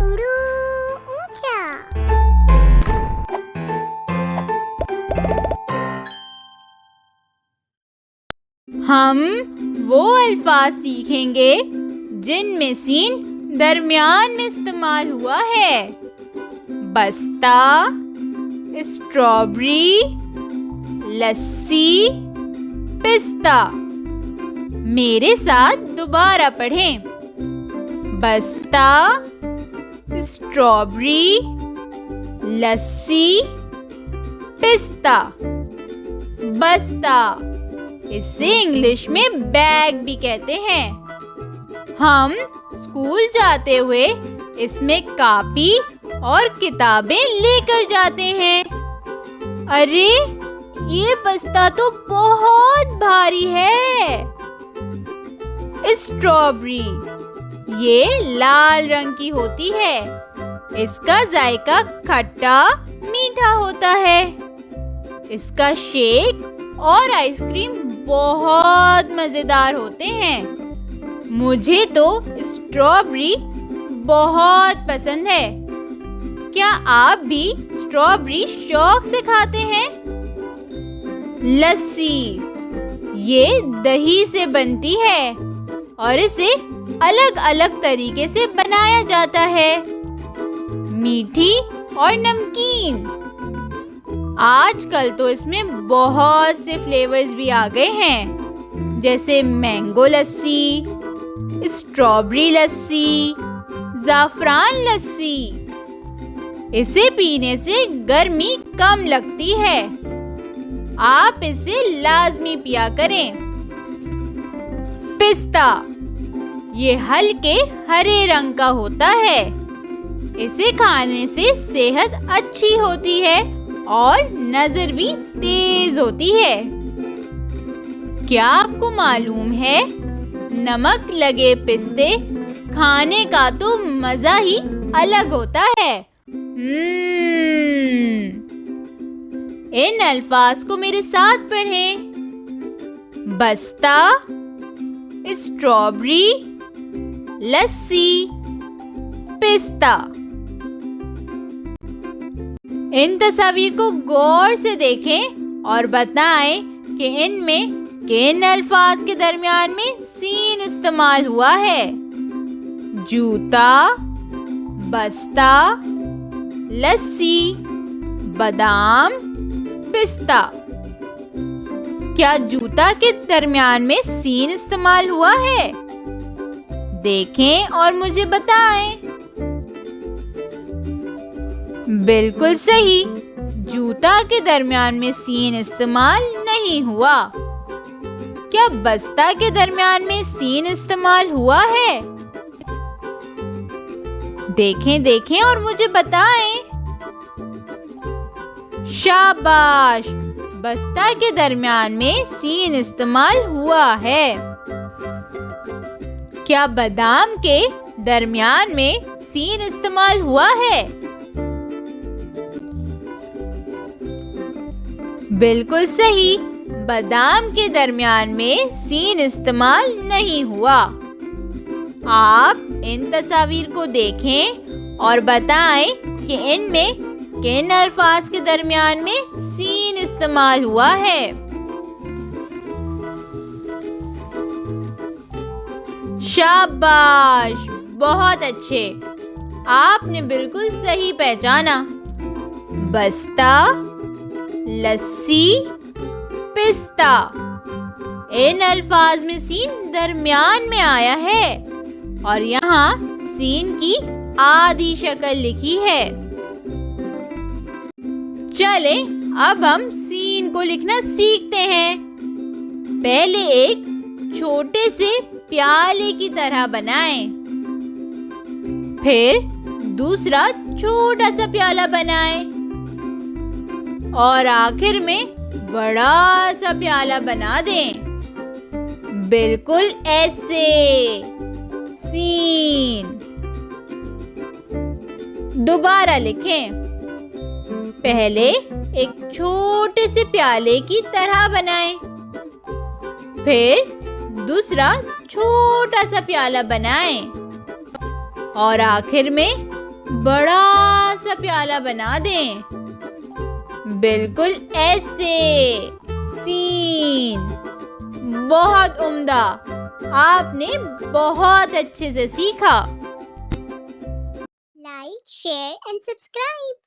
उड़ू ऊंचा। हम वो अल्फाज सीखेंगे जिनमें सीन दरमियान में इस्तेमाल हुआ है। बस्ता, स्ट्रॉबेरी, लस्सी, पिस्ता। मेरे साथ दोबारा पढ़ें। बस्ता, स्ट्रॉबेरी, लस्सी, पिस्ता। बस्ता, इसे इंग्लिश में बैग भी कहते हैं। हम स्कूल जाते हुए इसमें कॉपी और किताबें लेकर जाते हैं। अरे, ये बस्ता तो बहुत भारी है। स्ट्रॉबेरी, ये लाल रंग की होती है। इसका जायका खट्टा मीठा होता है। इसका शेक और आइसक्रीम बहुत मजेदार होते हैं। मुझे तो स्ट्रॉबेरी बहुत पसंद है। क्या आप भी स्ट्रॉबेरी शौक से खाते हैं? लस्सी, ये दही से बनती है और इसे अलग अलग तरीके से बनाया जाता है, मीठी और नमकीन। आजकल तो इसमें बहुत से फ्लेवर्स भी आ गए हैं, जैसे मैंगो लस्सी, स्ट्रॉबेरी लस्सी, ज़ाफ़रान लस्सी। इसे पीने से गर्मी कम लगती है। आप इसे लाजमी पिया करें। पिस्ता, ये हल्के हरे रंग का होता है। इसे खाने से सेहत अच्छी होती है और नजर भी तेज होती है। क्या आपको मालूम है, नमक लगे पिस्ते खाने का तो मजा ही अलग होता है। इन अल्फाज को मेरे साथ पढ़ें। बस्ता, स्ट्रॉबेरी, लस्सी, पिस्ता। इन तस्वीर को गौर से देखें और बताएं कि इनमें किन अल्फाज के दरमियान में सीन इस्तेमाल हुआ है। जूता, बस्ता, लस्सी, बादाम, पिस्ता। क्या जूता के दरमियान में सीन इस्तेमाल हुआ है? देखें और मुझे बताएं। बिल्कुल सही, जूता के दरमियान में सीन इस्तेमाल नहीं हुआ। क्या बस्ता के दरमियान में सीन इस्तेमाल हुआ है? देखें देखें और मुझे बताएं। शाबाश, बस्ता के दरमियान में सीन इस्तेमाल हुआ है। क्या बादाम के दरमियान में सीन इस्तेमाल हुआ है? बिल्कुल सही, बादाम के दरमियान में सीन इस्तेमाल नहीं हुआ। आप इन तस्वीर को देखें और बताएं कि इनमें किन अल्फाज के दरमियान में सीन इस्तेमाल हुआ है। शाबाश, बहुत अच्छे, आपने बिल्कुल सही पहचाना। बस्ता, लस्सी, पिस्ता, इन अल्फाज में सीन दरमियान में आया है और यहाँ सीन की आधी शक्ल लिखी है। चले अब हम सीन को लिखना सीखते हैं। पहले एक छोटे से प्याले की तरह बनाएं, फिर दूसरा छोटा सा प्याला बनाएं और आखिर में बड़ा सा प्याला बना दें। बिल्कुल ऐसे। सीन। दोबारा लिखें। पहले एक छोटे से प्याले की तरह बनाएं, फिर दूसरा छोटा सा प्याला बनाएं और आखिर में बड़ा सा प्याला बना दें। बिल्कुल ऐसे। सीन। बहुत उम्दा। आपने बहुत अच्छे से सीखा। Like, share and subscribe.